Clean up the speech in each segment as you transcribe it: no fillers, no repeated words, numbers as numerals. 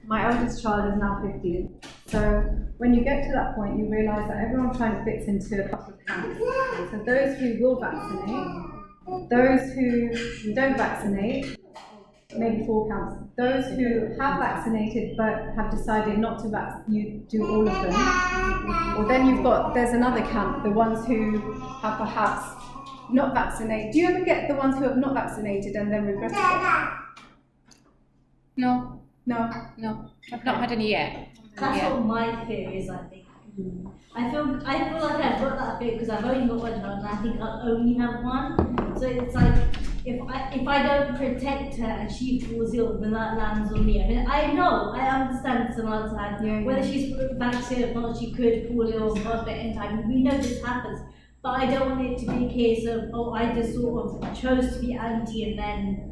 My eldest child is now 15. So when you get to that point, you realise that everyone kind of fits into a couple of camps. So those who will vaccinate, those who don't vaccinate, maybe 4 camps. Those who have vaccinated but have decided not to you do all of them. Or then there's another camp, the ones who have perhaps not vaccinated. Do you ever get the ones who have not vaccinated and then regretted it? No. I've not had any yet. That's what my fear is, I think. I feel like I've got that fear because I've only got one child and I think I'll only have one. So it's like, if I don't protect her and she falls ill, then that lands on me. I mean, I understand someone's had, whether she's vaccinated or not, she could fall ill or hospital at any time. We know this happens. But I don't want it to be a case of, I just sort of chose to be anti and then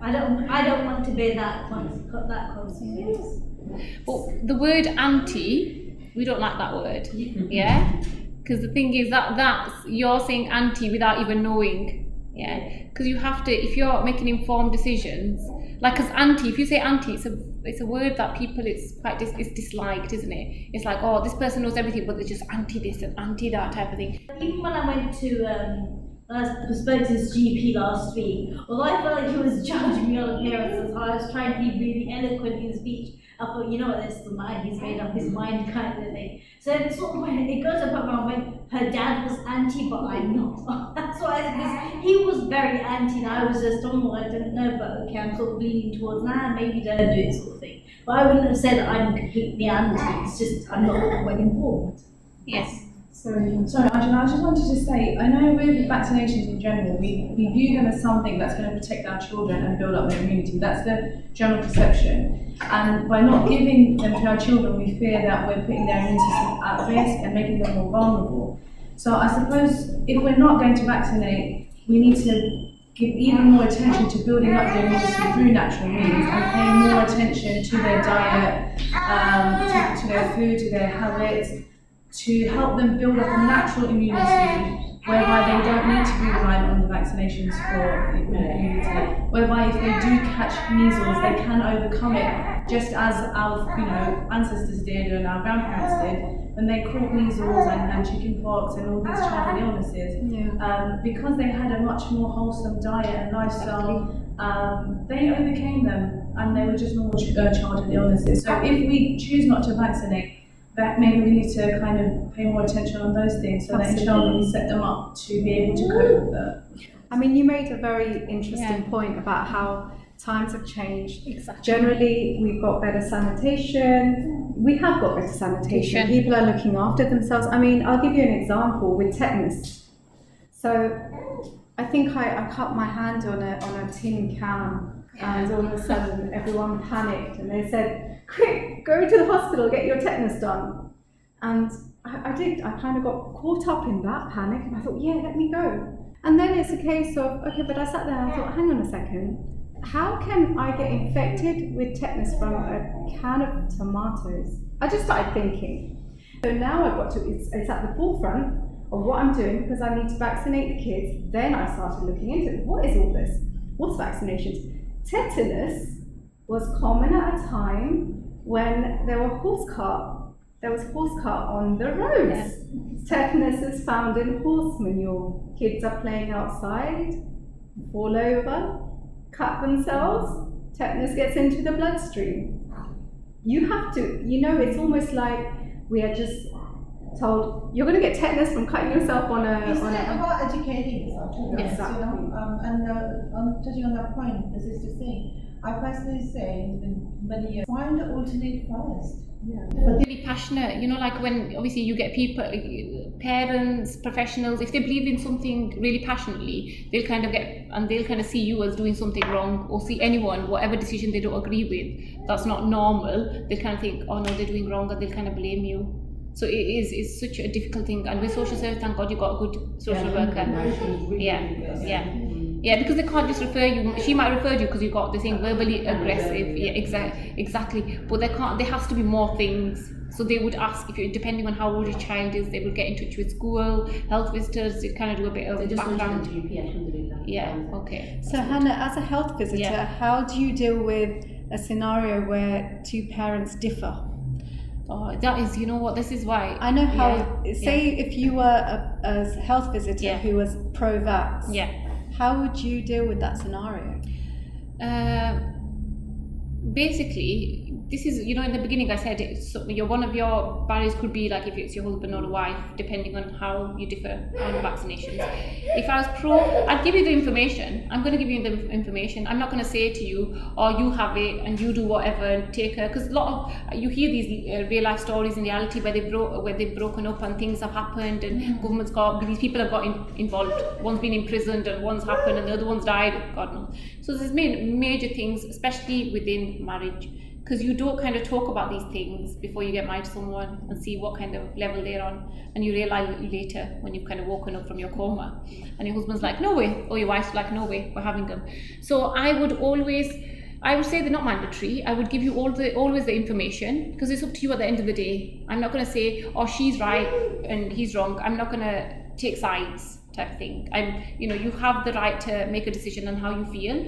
I don't want to bear that consequence. Well, the word anti, we don't like that word. Yeah? Because the thing is that's you're saying anti without even knowing. Yeah? Because you have to, if you're making informed decisions, like as anti, if you say anti, it's a word that people, it's disliked, isn't it? It's like, this person knows everything, but they're just anti this and anti that type of thing. Even when I went to I spoke to his GP last week, although I felt like he was judging me on appearances, I was trying to be really eloquent in speech. I thought, you know what, this is the man, he's made up his mind kind of thing. So it's sort of when it goes up around when her dad was anti, but I'm not. That's why, because he was very anti, and I was just, I didn't know, but okay, I'm sort of leaning towards, maybe don't do it sort of thing. But I wouldn't have said I'm completely anti, it's just I'm not well informed. Yes. Sorry, Angela, I just wanted to say, I know with vaccinations in general, we view them as something that's going to protect our children and build up their immunity. That's the general perception. And by not giving them to our children, we fear that we're putting their immune system at risk and making them more vulnerable. So I suppose if we're not going to vaccinate, we need to give even more attention to building up their immune system through natural means and paying more attention to their diet, to their food, to their habits, to help them build up a natural immunity whereby they don't need to be reliant on the vaccinations for immunity. Whereby if they do catch measles, they can overcome it, just as our ancestors did and our grandparents did when they caught measles and chickenpox and all these childhood illnesses. Because they had a much more wholesome diet and lifestyle, they overcame them and they were just normal childhood illnesses. So if we choose not to vaccinate, that maybe we need to kind of pay more attention on those things so that inshallah we set them up to be able to cope with that. I mean, you made a very interesting point about how times have changed. Exactly. Generally, we've got better sanitation. We have got better sanitation. People are looking after themselves. I mean, I'll give you an example with tetanus. So I think I cut my hand on a tin can, and all of a sudden everyone panicked and they said, quick, go to the hospital, get your tetanus done. And I did. I kind of got caught up in that panic and I thought, let me go. And then it's a case of, okay, but I sat there and I thought, hang on a second, how can I get infected with tetanus from a can of tomatoes? I just started thinking. So now I've got to, it's at the forefront of what I'm doing because I need to vaccinate the kids. Then I started looking into it. What is all this? What's vaccinations? Tetanus was common at a time when there was horse cart on the roads. Tetanus is found in horse manure. Kids are playing outside, fall over, cut themselves, tetanus gets into the bloodstream. You have to, it's almost like we are just told, you're going to get tetanus from cutting yourself on a... It's about educating yourself, Exactly. And touching on that point, this is the thing. I personally say, in many years, find the alternate first. Really passionate, like when obviously you get people, parents, professionals, if they believe in something really passionately, they'll kind of see you as doing something wrong, or see anyone, whatever decision they don't agree with, that's not normal, they'll kind of think, oh no, they're doing wrong, and they'll kind of blame you. So it's such a difficult thing, and with social service, thank God you got a good social worker. Yeah, because they can't just refer you. She might refer you because you got this thing verbally aggressive. Yeah, exactly. But they can't. There has to be more things. So they would ask if you, depending on how old your child is, they would get in touch with school, health visitors. They kind of do a bit of background. Yeah. Okay. So Hannah, as a health visitor, how do you deal with a scenario where two parents differ? Oh, that is, you know what, this is why. I know how, say if you were a health visitor who was pro-vax, how would you deal with that scenario? Basically, this is, in the beginning I said it, so one of your barriers could be like if it's your husband or wife, depending on how you differ on vaccinations. If I was pro, I'd give you the information. I'm going to give you the information. I'm not going to say to you, oh, you have it and you do whatever and take her, because a lot of, you hear these real life stories in reality where they've broken up and things have happened and governments these people have got involved. One's been imprisoned and one's happened and the other one's died, God knows. So there's major things, especially within marriage. Because you don't kind of talk about these things before you get married to someone and see what kind of level they're on, and you realise later when you've kind of woken up from your coma and your husband's like, no way, or your wife's like, no way, we're having them. So I would say they're not mandatory. I would give you always the information, because it's up to you at the end of the day. I'm not going to say, oh, she's right and he's wrong. I'm not going to take sides type of thing. You have the right to make a decision on how you feel.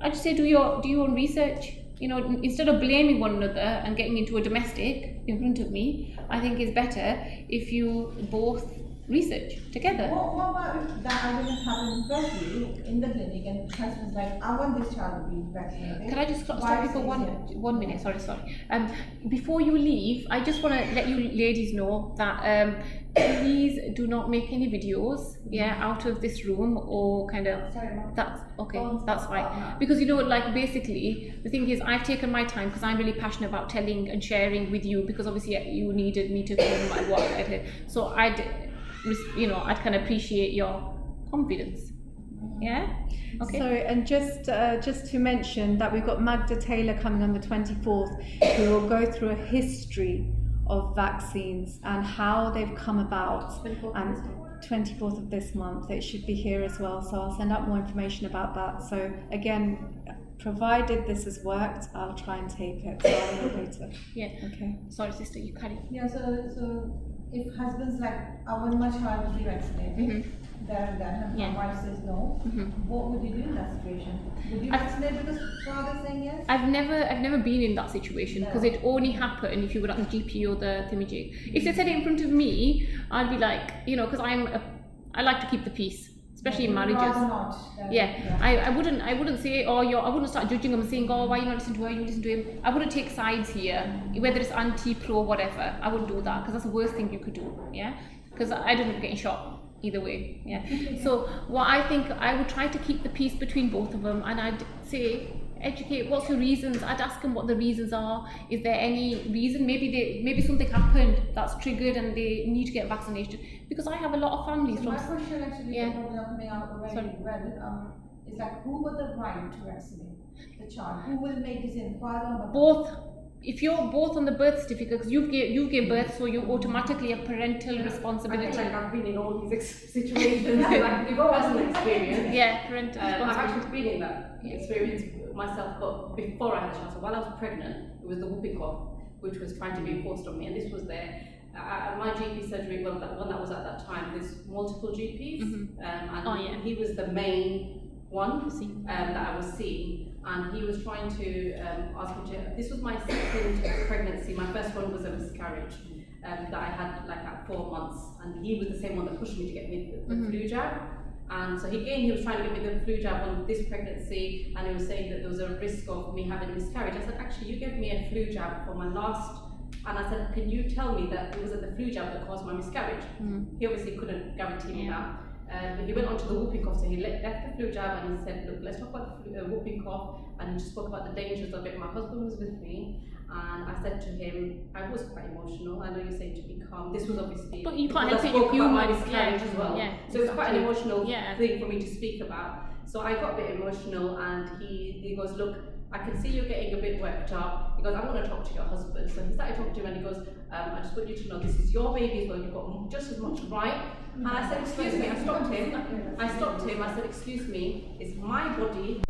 I just say do your own research. Instead of blaming one another and getting into a domestic in front of me, I think it's better if you both research together. What about if that argument happened firstly in the clinic and the husband's like, I want this child to be vaccinated? Can I just stop you for one minute? Sorry. Before you leave, I just want to let you ladies know that please do not make any videos out of this room or kind of. Sorry, Mom. That's okay. That's fine. Because basically the thing is, I've taken my time because I'm really passionate about telling and sharing with you, because obviously you needed me to come and what I did. So I'd kind of appreciate your confidence. Yeah. Okay. So, and just to mention that we've got Magda Taylor coming on the 24th, who will go through a history of vaccines and how they've come about. And 24th of this month, it should be here as well. So I'll send out more information about that. So again, provided this has worked, I'll try and take it. So I'll know later. Yeah. Okay. Sorry, sister, you carry. Yeah, so if husband's like, I want my child to be vaccinated, there and then, and my wife says no, what would you do in that situation? Would you vaccinate because father's saying yes? I've never been in that situation, because it only happened if you were at the GP or the thingamajig. If they said it in front of me, I'd be like, because I like to keep the peace, especially in marriages. I wouldn't say, I wouldn't start judging them and saying, oh, why are you not listening to her, you listen to him. I wouldn't take sides here, whether it's anti, pro, whatever. I wouldn't do that, because that's the worst thing you could do, because I don't end up getting shot either way, So what I think, I would try to keep the peace between both of them, and I'd say, educate, what's your reasons? I'd ask them what the reasons are. Is there any reason? Maybe something happened that's triggered and they need to get vaccination. Because I have a lot of families so my question actually, probably not coming out very well, is like, who got the right to vaccinate the child? Who will make decision, father or mother? Both. If you're both on the birth certificate, because you gave birth, so you automatically have parental responsibility. I feel like I've been in all these situations. Like, we've all had an experience. Parental I've responsibility. actually been in that experience myself, but before I had a child. So while I was pregnant, it was the whooping cough, which was trying to be enforced on me, and this was there. At my GP surgery, well, the one that was at that time, there's multiple GPs, and he was the main one that I was seeing. And he was trying to ask me to. This was my second pregnancy. My first one was a miscarriage that I had like at 4 months, and he was the same one that pushed me to get me the flu jab. And so he was trying to get me the flu jab on this pregnancy, and he was saying that there was a risk of me having a miscarriage. I said, actually, you gave me a flu jab for my last. And I said, can you tell me that it wasn't the flu jab that caused my miscarriage? He obviously couldn't guarantee me that. But he went on to the whooping cough, so he left the flu jab and he said, look, let's talk about the whooping cough. And he just spoke about the dangers of it. My husband was with me, and I said to him, I was quite emotional. I know you're saying to be calm. This was obviously, but you can't help it if you my human miscarriage as well. So it's quite an emotional thing for me to speak about. So I got a bit emotional, and he goes, look, I can see you're getting a bit worked up. He goes, I want to talk to your husband. So he started talking to him, and he goes, I just want you to know this is your baby as well. You've got just as much right And I said, excuse me, I stopped him. I said, excuse me, it's my body.